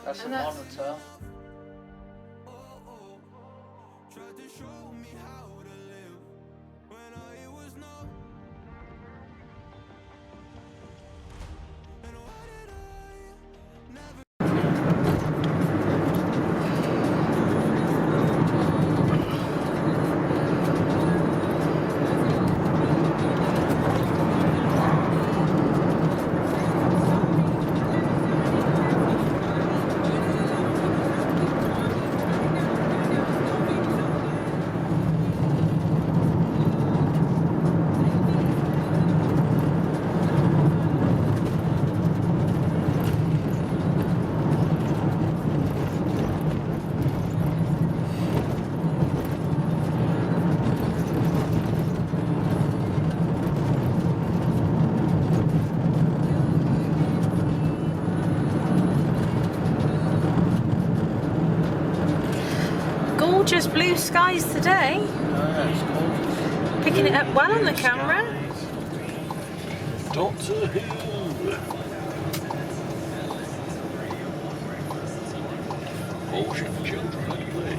That's a And that's- monitor. Gorgeous blue skies today. Oh, it's gorgeous. Picking it up well on the Blue camera. skies. Doctor Who. Ocean children at play.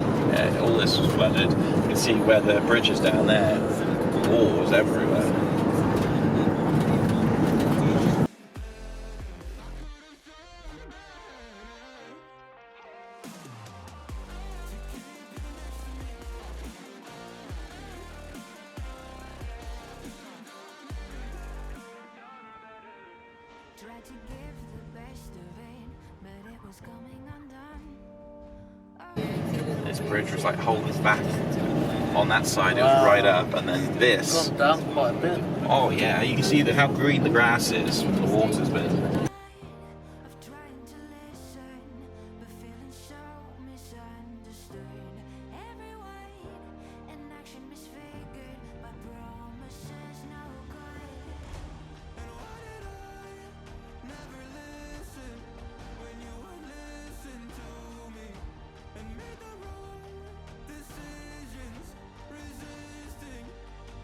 Yeah, all this was flooded. You can see where the bridge is down there. Walls everywhere. Tried to give the best of it, but it was coming undone. This bridge was like holding back. On that side it was right up, and then this. Gone down quite a bit. Oh yeah, you can see how green the grass is. The water's been. Of trying to listen, but feeling so misunderstood. Every word and action misfigured by promises no good. And why did I never listen when you would listen to me and made the wrong decisions, resisting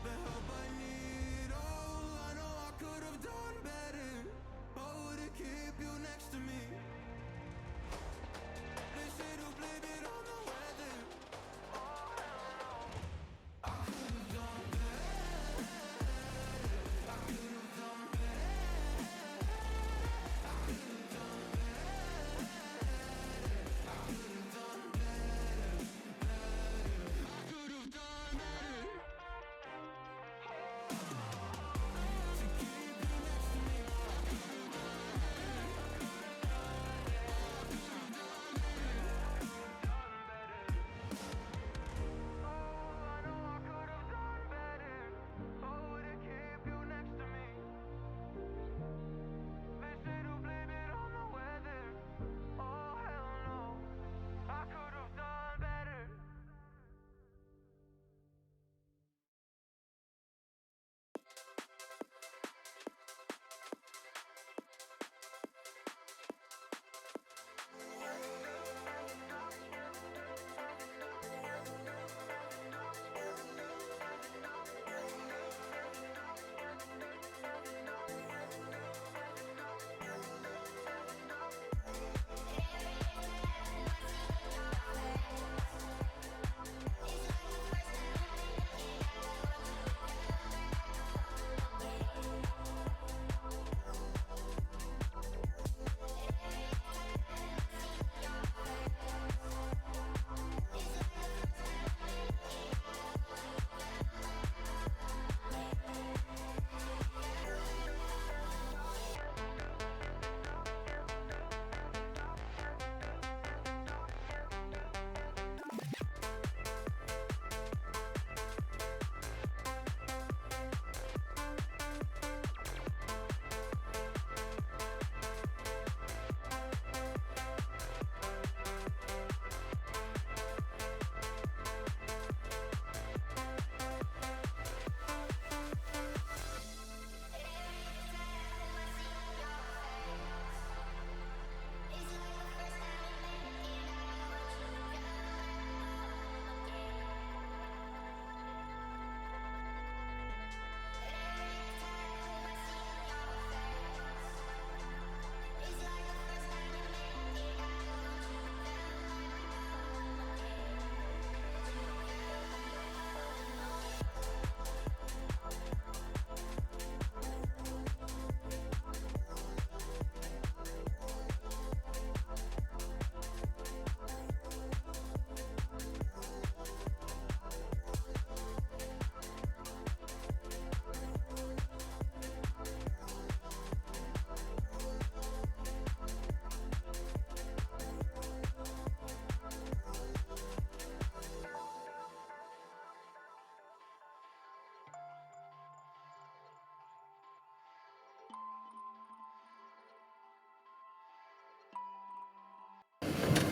the help I need. Oh, I know I could have done better. Oh,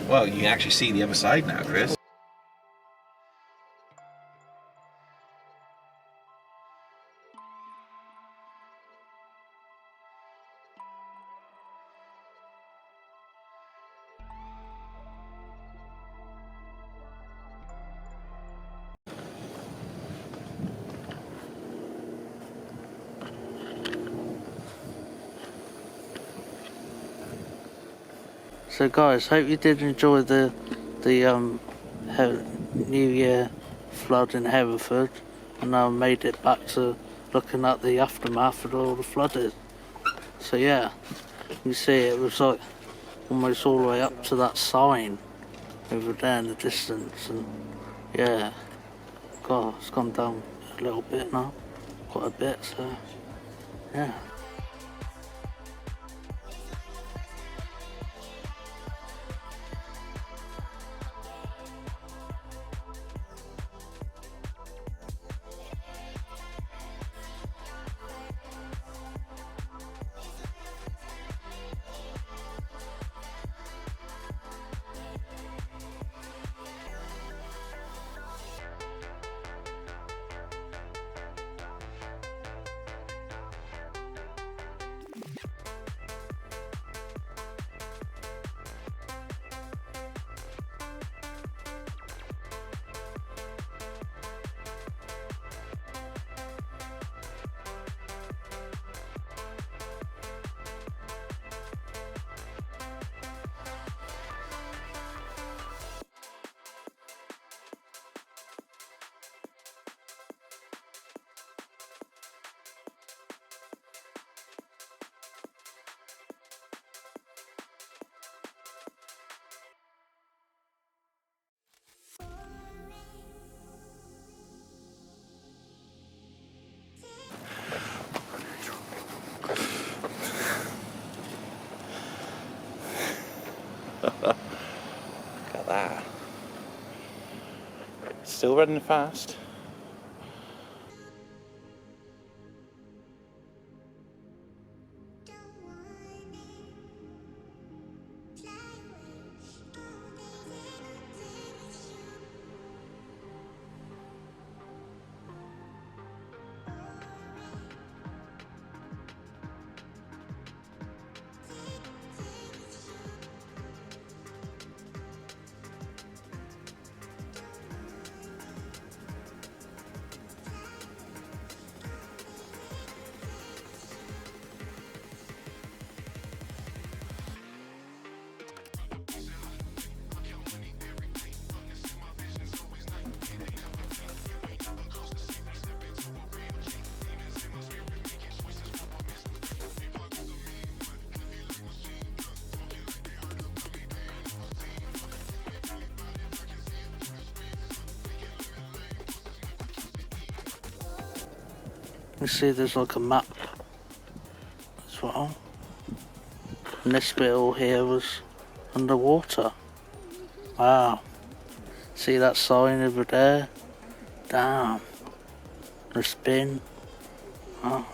Well, you can actually see the other side now, Chris. So guys, hope you did enjoy the New Year flood in Hereford, and I made it back to looking at the aftermath of all the flooding. So yeah, you see it was like almost all the way up to that sign over there in the distance, and yeah, God, it's gone down a little bit now, quite a bit, so yeah. Look at that. Still running fast. You see there's like a map as well. And this bit all here was underwater. Wow. See that sign over there? Damn. The spin. Wow.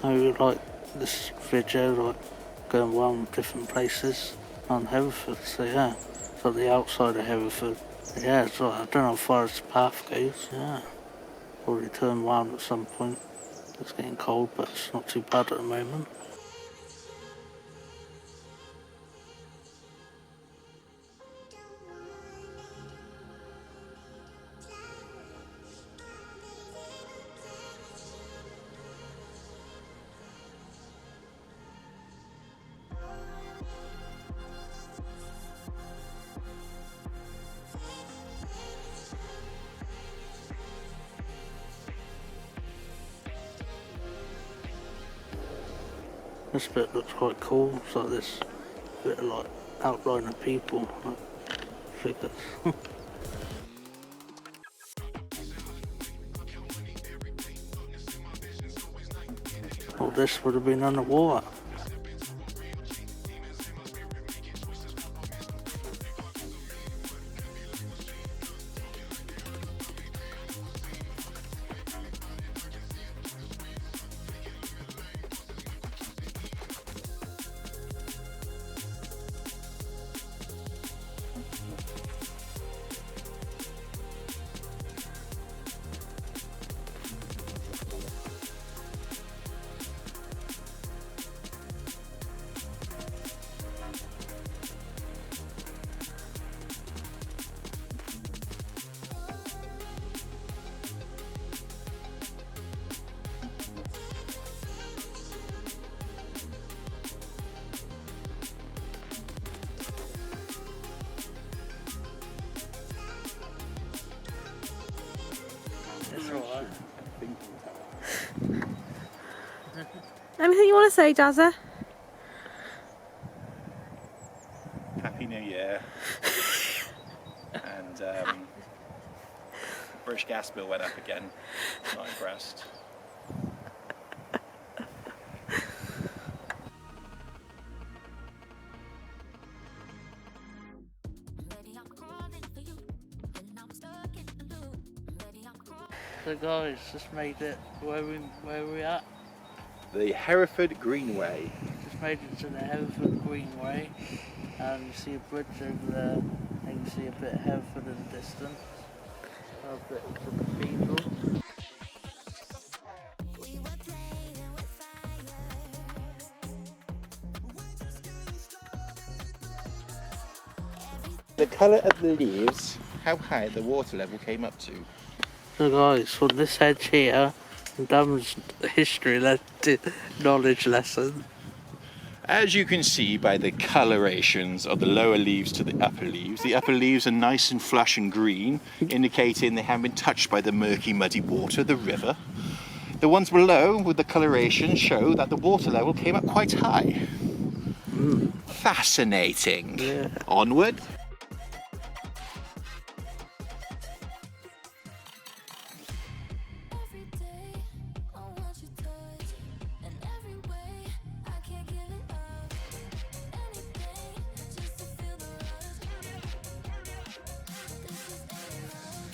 I really like this video, like going around different places on Hereford. So yeah, it's like the outside of Hereford. Yeah, it's like, I don't know how far this path goes. Yeah, probably turn round at some point. It's getting cold, but it's not too bad at the moment. This bit looks quite cool. It's like this bit of like outline of people, like figures. All this would have been underwater. Anything you want to say, Dazza? Happy New Year. And British gas bill went up again. Not impressed. So guys, just made it where we at. The Hereford Greenway. Just made it to the Hereford Greenway, and you see a bridge over there, and you see a bit of Hereford in the distance. A bit of the cathedral. The colour of the leaves, how high the water level came up to. So guys, from this edge here, Dam's history knowledge lesson. As you can see by the colorations of the lower leaves to the upper leaves are nice and flush and green, indicating they haven't been touched by the murky, muddy water, the river. The ones below with the coloration show that the water level came up quite high. Fascinating. Yeah. Onward. Every day, I want your touch. In every way, I can't give it up. Anything, just to feel the rush. This is A-Love.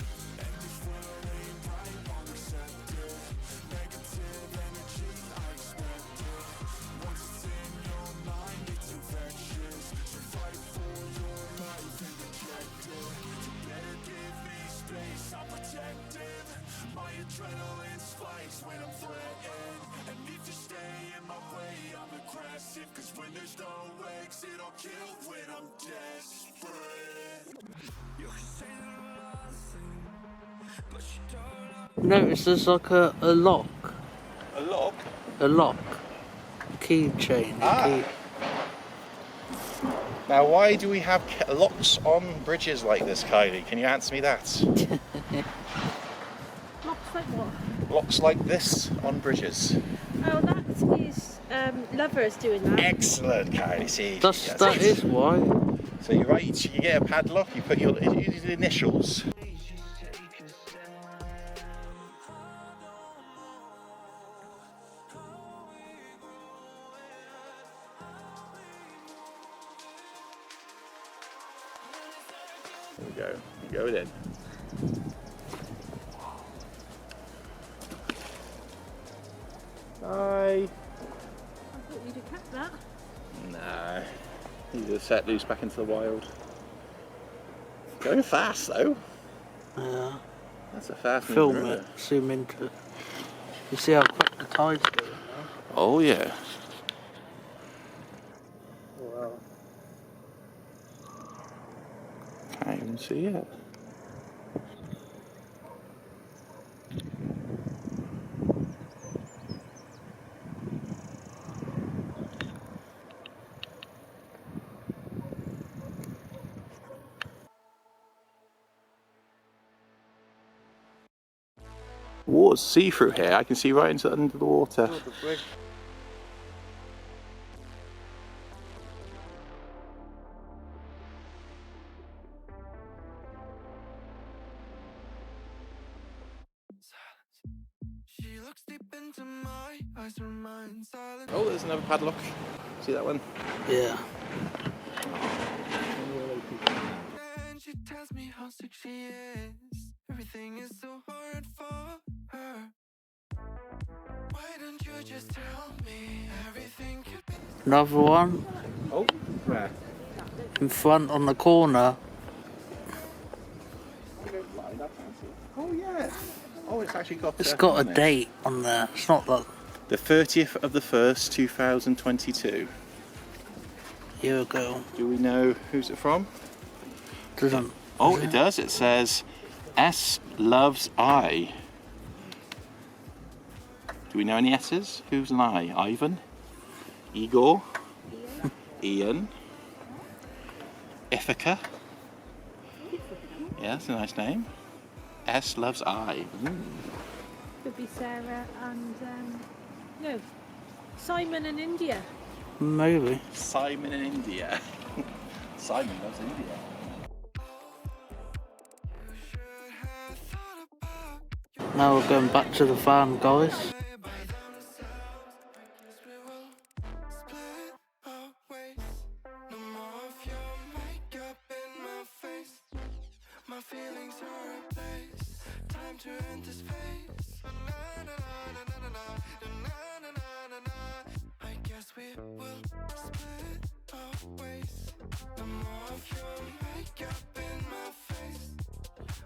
Notice there's like a lock. A lock. A lock. Keychain. Ah. Now, why do we have locks on bridges like this, Kylie? Can you answer me that? Locks like what? Locks like this on bridges. Oh, that is lovers doing that. Excellent, Kylie. See, That is why. So you write, you get a padlock, you put your initials. There we go. You go then. Bye. I thought you'd have kept that. Nah. He's just set loose back into the wild. Going fast though. Yeah. That's a fast Film moving it. river. Zoom into it. You see how quick the tide's going now? Oh yeah. Wow. Can't even see it. Water's see-through here. I can see right into under the water. Oh, the bridge. She looks deep into my eyes, her mind silent. Oh, there's another padlock. See that one? Yeah. And she tells me how sick she is. Everything is so hard for her. Why don't you just tell me everything could be? Another one Oh, where? in front on the corner. Oh yeah. Oh, it's actually got. It's got a date on there. It's not that The 30th of the 1st, 2022. year ago. Do we know who's it from? Doesn't. Oh, it does. It says S loves I. Do we know any S's? Who's an I? Ivan? Igor? Ian? Ithaca? Yeah, that's a nice name. S loves I. Could be Sarah and no, Simon and India. Maybe. Simon in India. Simon loves India. Now we're going back to the van, guys. My feelings are replaced. Time to end this phase. I guess we will split our ways. No more of your makeup in my face.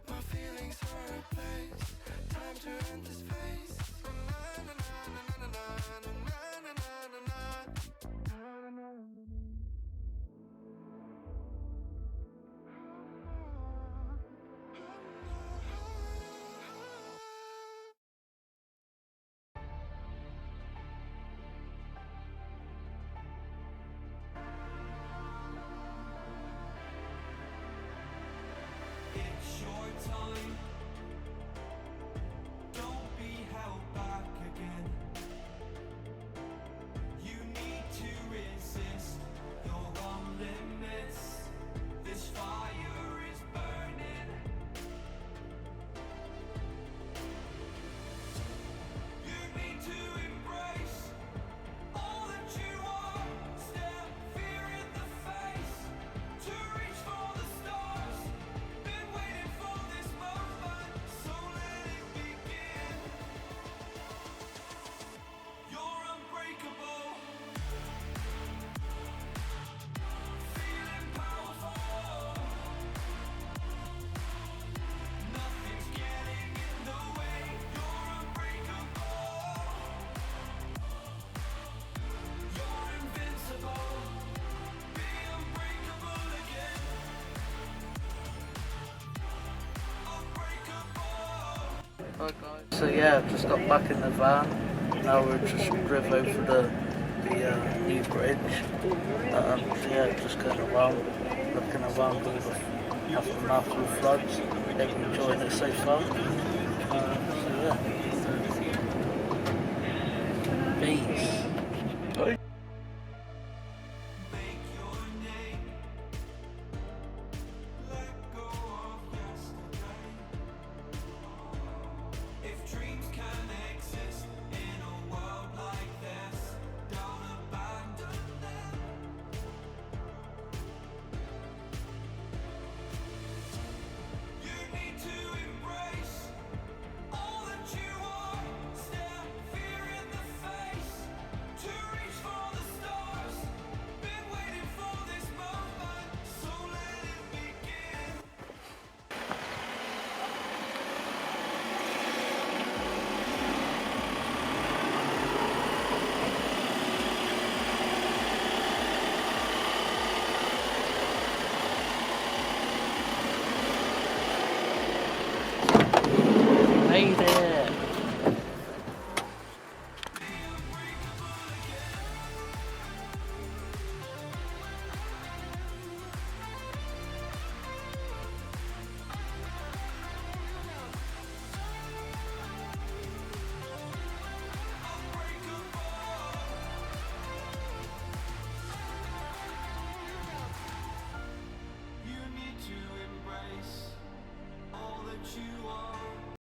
My feelings are replaced. Time to end this phase. It's your time. Don't be held back again. You need to resist your own limits. This fire is burning. You need to embrace all that you are. Stare fear in the face. To reach for the stars. Been waiting for this moment, so let it begin. You're unbreakable. Feeling powerful. Nothing's getting in the way. You're unbreakable. You're invincible. Be unbreakable again. So yeah, I've just got back in the van. Now we're just driven over the new bridge. So yeah, just going around, looking around all the aftermath of the floods. They've enjoying it so far. So yeah. Peace.